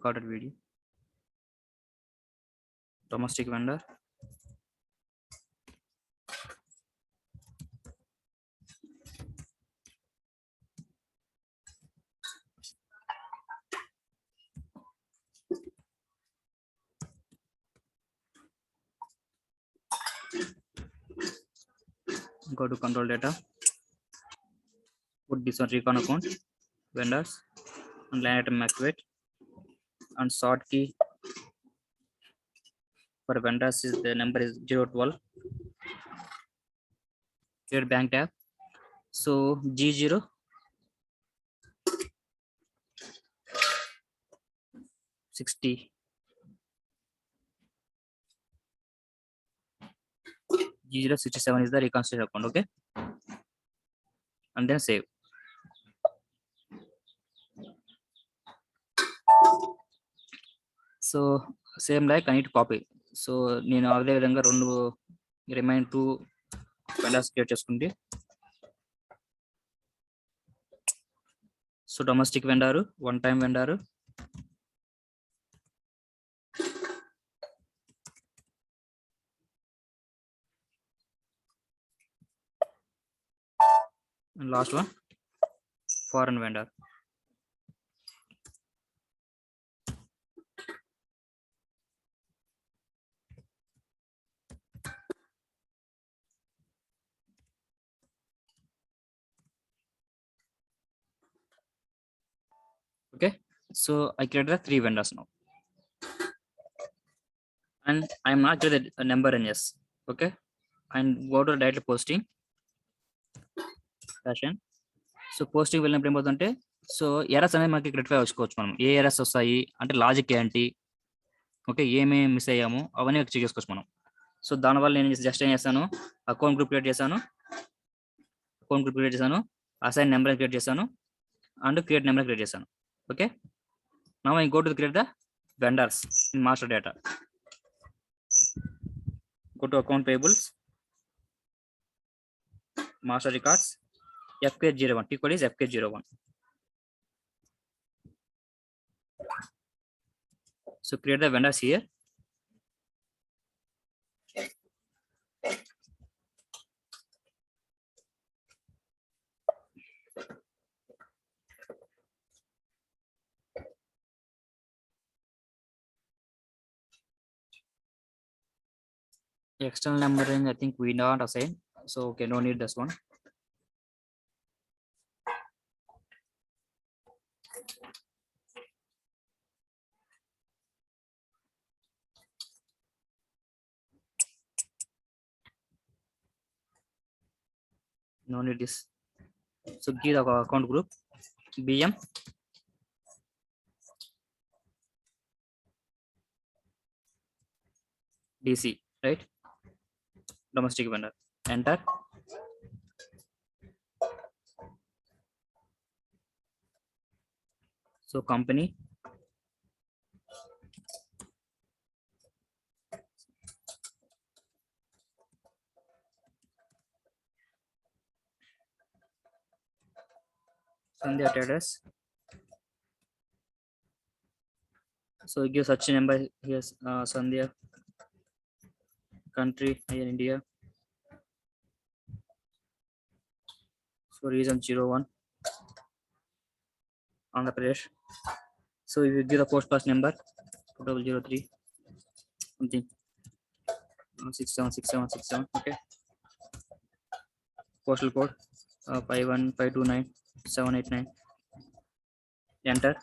recorded video. Domestic vendor. Go to control data. Put this on recon account, vendors, and line item activate. And sort key for vendors is the number is 012. Create bank tab. So G0 60 G067 is the reconciliation account. Okay, and then save. So same like I need to copy. So నేను అదే విధంగా రెండు remain 2 vendors create చేసుకుంటే, so domestic vendor, one time vendor, and last one foreign vendor. Okay, so I created the 3 vendors now, and I am not getting a number in yes. Okay, and go to directly posting session. So posting వెళ్ళినప్పుడు ఏమవుతుందంటే, so errors అనేది మనకి rectify చేసుకోవచ్చు. మనం ఏ errors వస్తాయి అంటే logic ఏంటి, okay, ఏమేమి మిస్ అయ్యాము అవన్నీ చెక్ చేసుకోవచ్చు మనం. సో దానివల్ల నేను జస్ట్ ఏం చేస్తాను, అకౌంట్ గ్రూప్ క్రియేట్ చేశాను, అసైన్ నెంబర్ క్రియేట్ చేశాను, అండ్ క్రియేట్ నెంబర్ క్రియేట్ చేశాను. Okay, now I go to create the vendors in master data. Go to account payables, master records, FK01, T code is FK01. So create the vendors here. External numbering, I think we not assign, so okay, no need this one. No need this. So give the account group BM, DC, right? Domestic vendor. Enter. So company, Sandhya Traders. So it gives such a number here, Sandhya, country here India, so region 01, Andhra Pradesh. So if you give the post pass number 003 something 676767, okay, postal code 51529 enter.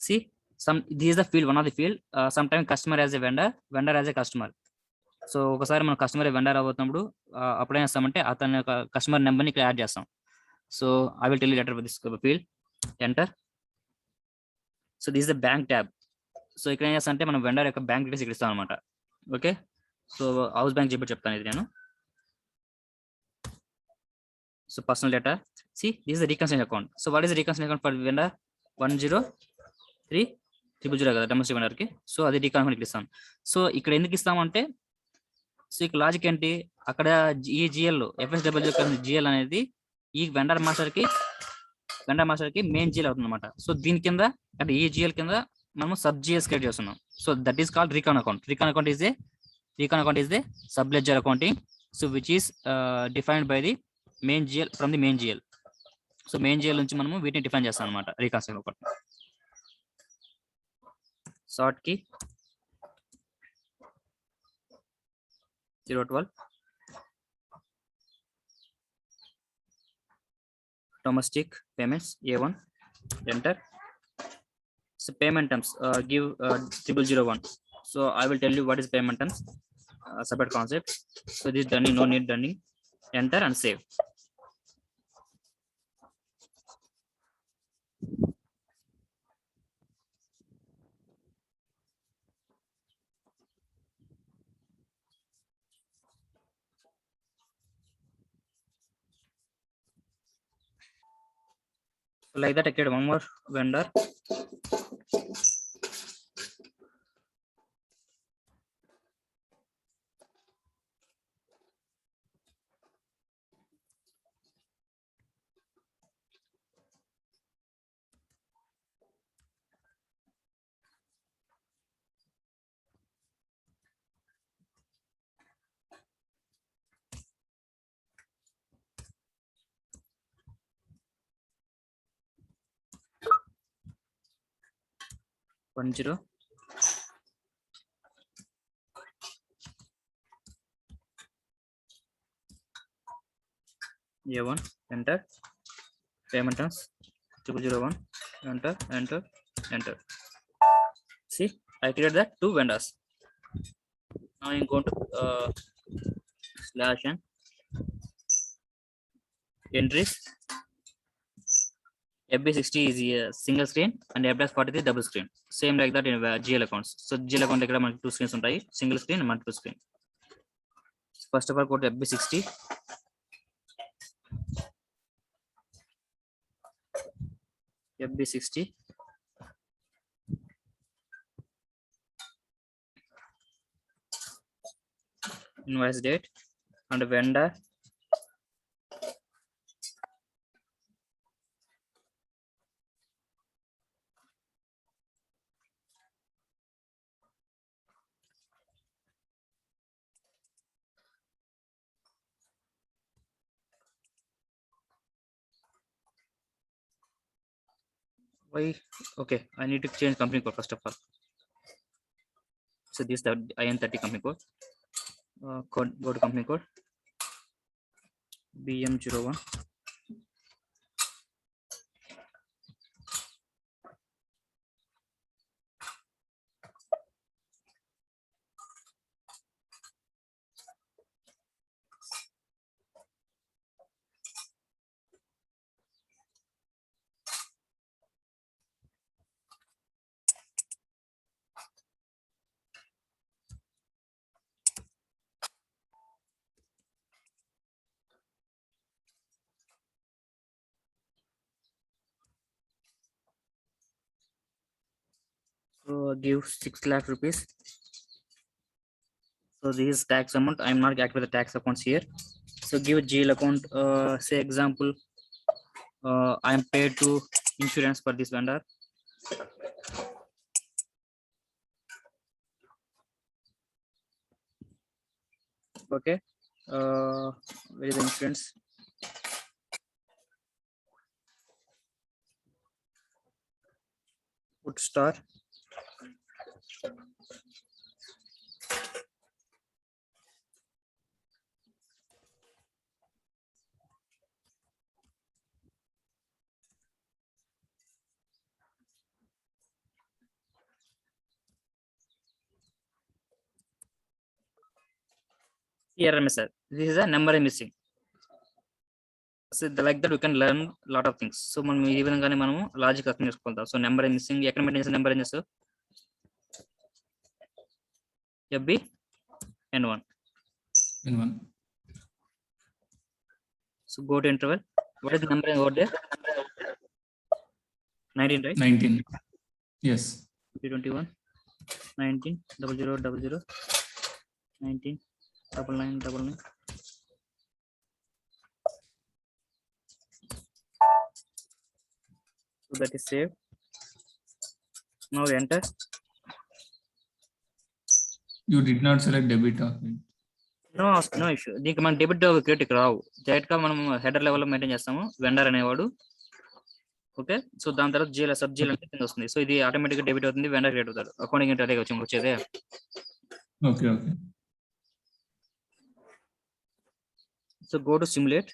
See, this is the field, one of the field. Sometimes customer as a vendor as a customer. So ఒకసారి మనం customer vendor అవుతున్నప్పుడు అప్పుడు ఏం చేస్తామంటే అతని యొక్క customer నెంబర్ని ఇక్కడ యాడ్ చేస్తాం. So I will tell you letter this field, enter. So this is the bank tab. So ఇక్కడ ఏం చేస్తా అంటే మనం వెండర్ యొక్క బ్యాంక్ డీటెయిల్స్ ఇక్కడ ఇస్తాం అనమాట. ఓకే, సో హౌస్ బ్యాంక్ చెప్పి చెప్తాను ఇది నేను. So personal data, see this is the reconciliation account. So what is the reconciliation account for vendor 10300 కదా డొమెస్టిక్ వెండర్కి. సో అది రీకన్సిలియేషన్ ఇక్కడ ఇస్తాను. సో ఇక్కడ ఎందుకు ఇస్తామంటే, సో ఇక్కడ లాజిక్ ఏంటి, అక్కడ ఈ జిఎల్ FSW జిఎల్ అనేది ఈ వెండర్ మాస్టర్ కి మెయిన్ జిఎల్ అవుతుంది అనమాట. సో దీని కింద అంటే ఈ జిఎల్ కింద మనం సబ్ జిఎస్ క్రియేట్ చేస్తున్నాం. So that is called recon account. Recon account is they sub ledger accounting. So which is defined by the main GL from the main GL. So main GL నుంచి మనము వీటిని define చేస్తాం అనమాట. Recon ఒకటి short కి 012 domestic payments A1 enter. So payment terms give 0001. So I will tell you what is payment terms, separate concept. So this dunning, no need dunning. Enter and save. So like that I create one more vendor. One zero A1 enter. Payment terms 0001 enter. See, I created that two vendors. Now I'm going to slash and entries. FB60 is a single screen and FB40 is double screen. Same like that in GL accounts. So GL account ikkada manaki two screens untayi, single screen and multiple screen. First of all, go to FB60. FB60 invoice date and vendor why. Okay, I need to change company code first of all. So this is the IN30 company code. Go to company code BM01. So give 6 lakh rupees. So this is tax amount. I'm not active with the tax accounts here. So give GL account. Say example, I am paid to insurance for this vendor. Okay. Where is the insurance? Put star. Here, sir. This is a number missing. So like that, we can learn a lot of things. So మనం ఈ విధంగానే మనము logic అర్థం చేసుకుంటాం. So number missing ఎక్కడ maintain number ఏం చేస్తావు? FB N1. So go to interval. What is the number over there? 19, right? 19. Yes. 21 19 0000 19 9999. that is saved. Now enter. You did not select debit document. No issue. దీనికి మనం debit credit రావు, direct గా మనం header level లో maintain చేస్తాము vendor అనేవాడు. Okay, so దాని తర్వాత GL sub GL అంటే కింద వస్తుంది. సో ఇది ఆటోమేటిక్ గా డెబిట్ అవుతుంది, వెండర్ క్రెడిట్ అవుతాడు. అకౌంటింగ్ అంటే అదే వచ్చేదే. Okay okay. So go to simulate.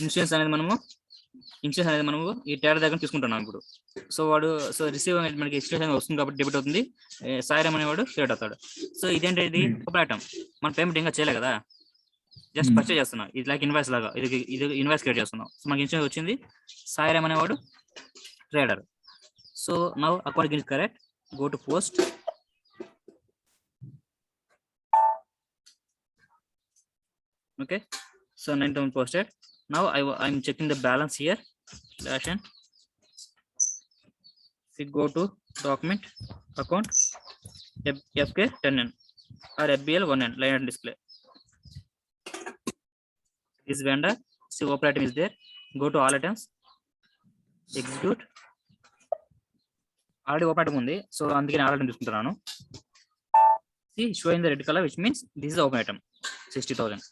Insurance అనేది మనము ఈ టేర్ దగ్గర తీసుకుంటున్నాం ఇప్పుడు. సో వాడు రిసీవ్ మనకి ఇన్సూరెన్స్ వస్తుంది కాబట్టి డెబిట్ అవుతుంది, సాయిరామ్ అనేవాడు క్రెడిట్ అవుతాడు. సో ఇదేంటి, ఇది ఒక ఐటమ్, మన పేమెంట్ ఇంకా చేయలేదు కదా, జస్ట్ పర్చేజ్ చేస్తున్నాం. ఇది లైక్ ఇన్వాయిస్ లాగా, ఇది ఇన్వాయిస్ క్రియేట్ చేస్తున్నాం. సో మనకి ఇన్సూరెన్స్ వచ్చింది, సాయిరామ్ అనేవాడు trader. So now account is correct, go to post. Okay, so 9,000 posted. Now I'm checking the balance here. Dash n. We go to document, account, FK 10N or FBL 1N, line and display. This vendor, see operating is there. Go to all items, execute. Already operating undi, so అందుకే నేను already తీసుకుంటున్నాను. See, showing the red color, which means this is the open item, 60,000.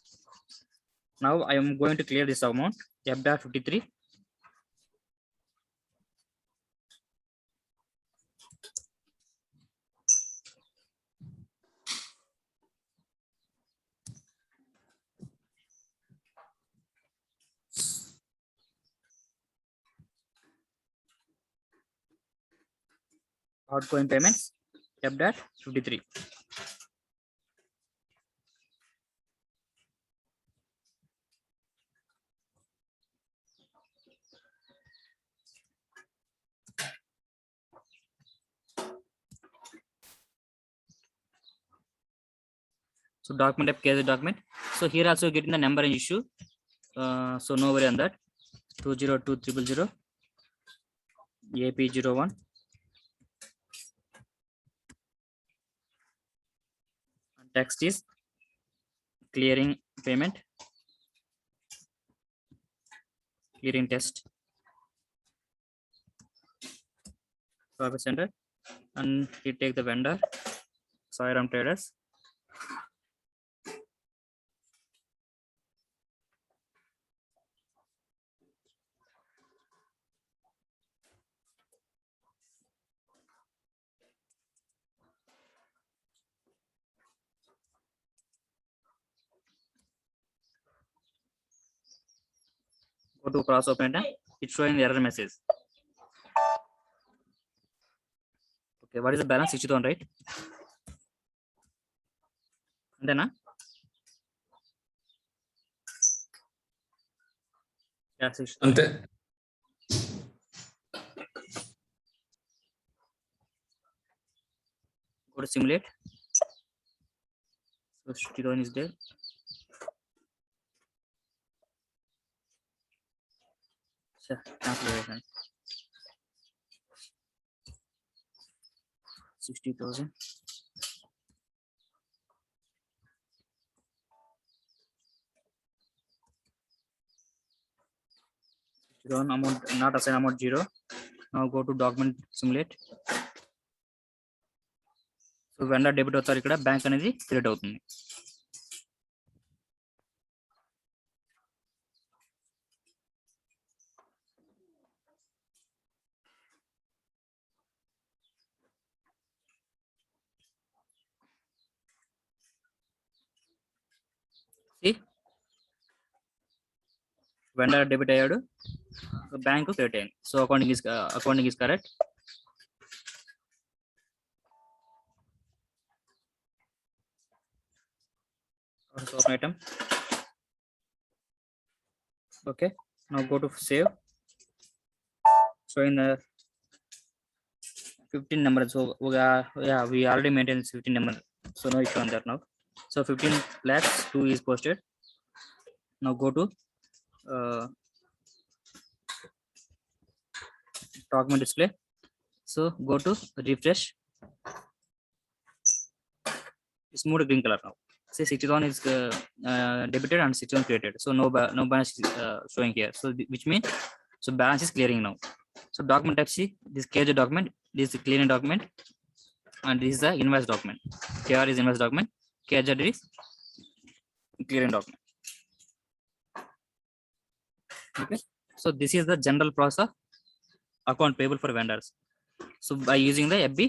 Now I am going to clear this amount, F.53. Outgoing payments, F.53. So document type KZ document. So here also getting the number and issue. So no worry on that. 202000 AP01. Text is clearing payment, clearing test, service center, and we take the vendor, Sairam Traders. Go to cross open, it's showing the error message. Okay, what is the balance? 60,000, right? Antena? Yeah, 60,000. Ante. Go to simulate. So 60,000 is there. So calculation. 60,000. Amount not assign amount 0. Now go to document simulate. So vendor debit అవుతారు, ఇక్కడ bank అనేది credit అవుతుంది. See, vendor debit అయ్యాడు, bank credit అయింది. So accounting is correct. Open item. Okay, now go to save. Showing the 15 number. So yeah, we already maintained 15 number, so no issue on that now. So 15 lakhs 2 is posted. Now go to document display. So go to refresh. It's moved to green color now. Say 61 is debited and 61 created. So no balance is showing here. So which means so balance is clearing now. So document type C, this KJ document, this is clearing document, and this is the invoice document. KR is invoice document, KJ is clearing document. Okay. So this is the general process of account payable for vendors. So by using the FB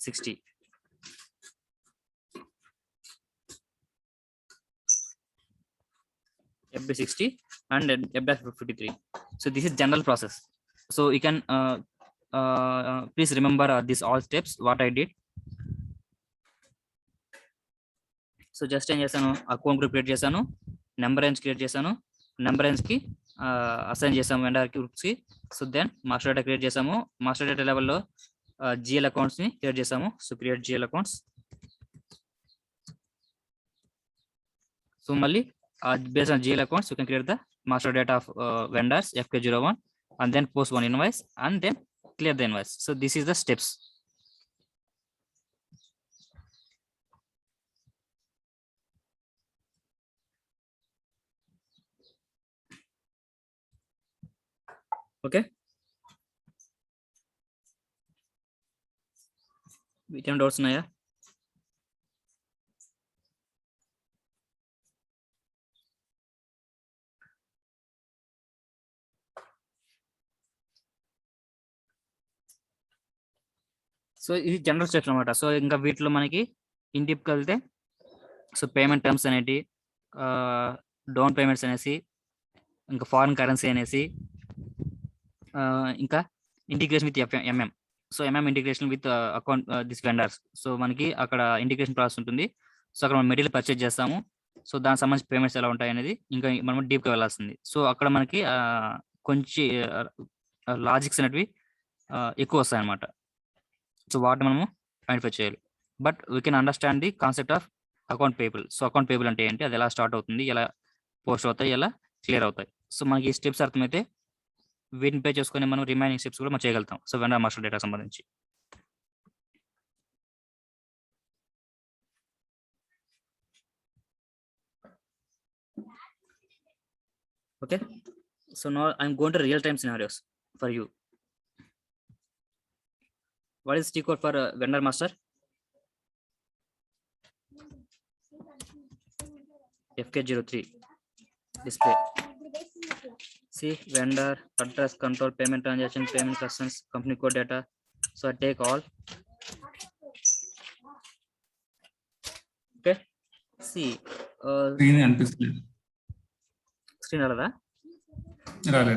60. FB 60 and FB 53. So this is general process. So you can please remember these all steps what I did. So just ఏం చేశాను, account group create చేశాను, number range create చేశాను, number range కి assign చేసాము vendor groups కి. So then master data create చేసాము, master data లెవెల్లో GL accounts ని క్రియేట్ చేసాము. So create GL accounts. So మళ్ళీ based on GL accounts, you can create the master data of vendors FK01 and then post one invoice and then clear the invoice. So this is the steps. Okay. We can dots na ya. So ఇది general steps అనమాట. So ఇంకా వీటిలో మనకి ఇండిప్కి వెళ్తే so payment terms అనేటి, down payments అనేసి, ఇంకా foreign currency అనేసి, ఇంకా integration with MM. So MM integration with account this vendors. So మనకి అక్కడ ఇంటిగ్రేషన్ ప్రాసెస్ ఉంటుంది. సో అక్కడ మనం మెటీరియల్ పర్చేజ్ చేస్తాము. సో దానికి సంబంధించి పేమెంట్స్ ఎలా ఉంటాయి అనేది ఇంకా మనం డీప్గా వెళ్ళాల్సింది. సో అక్కడ మనకి కొంచెం లాజిక్స్ అనేటివి ఎక్కువ వస్తాయి అన్నమాట. సో వాటిని మనము ఐడెంటిఫై చేయాలి. But we can understand the concept of account payable. So account payable అంటే ఏంటి, అది ఎలా స్టార్ట్ అవుతుంది, ఎలా పోస్ట్ అవుతాయి, ఎలా క్లియర్ అవుతాయి. సో మనకి ఈ స్టెప్స్ అర్థమైతే వీటిని పే చేసుకొని మనం రిమైనింగ్ స్టెప్స్ కూడా మనం చేయగలుగుతాం. సో వెండర్ మాస్టర్ డేటా సంబంధించి. Okay. So now I'm going to real time scenarios for you. What is T code for vendor master? FK03 display. See vendor address, control, payment transaction, payment customs, company code data. So I take all. Okay. See screen అనిపిస్తుంది. Screen రాలేదా? రాలే.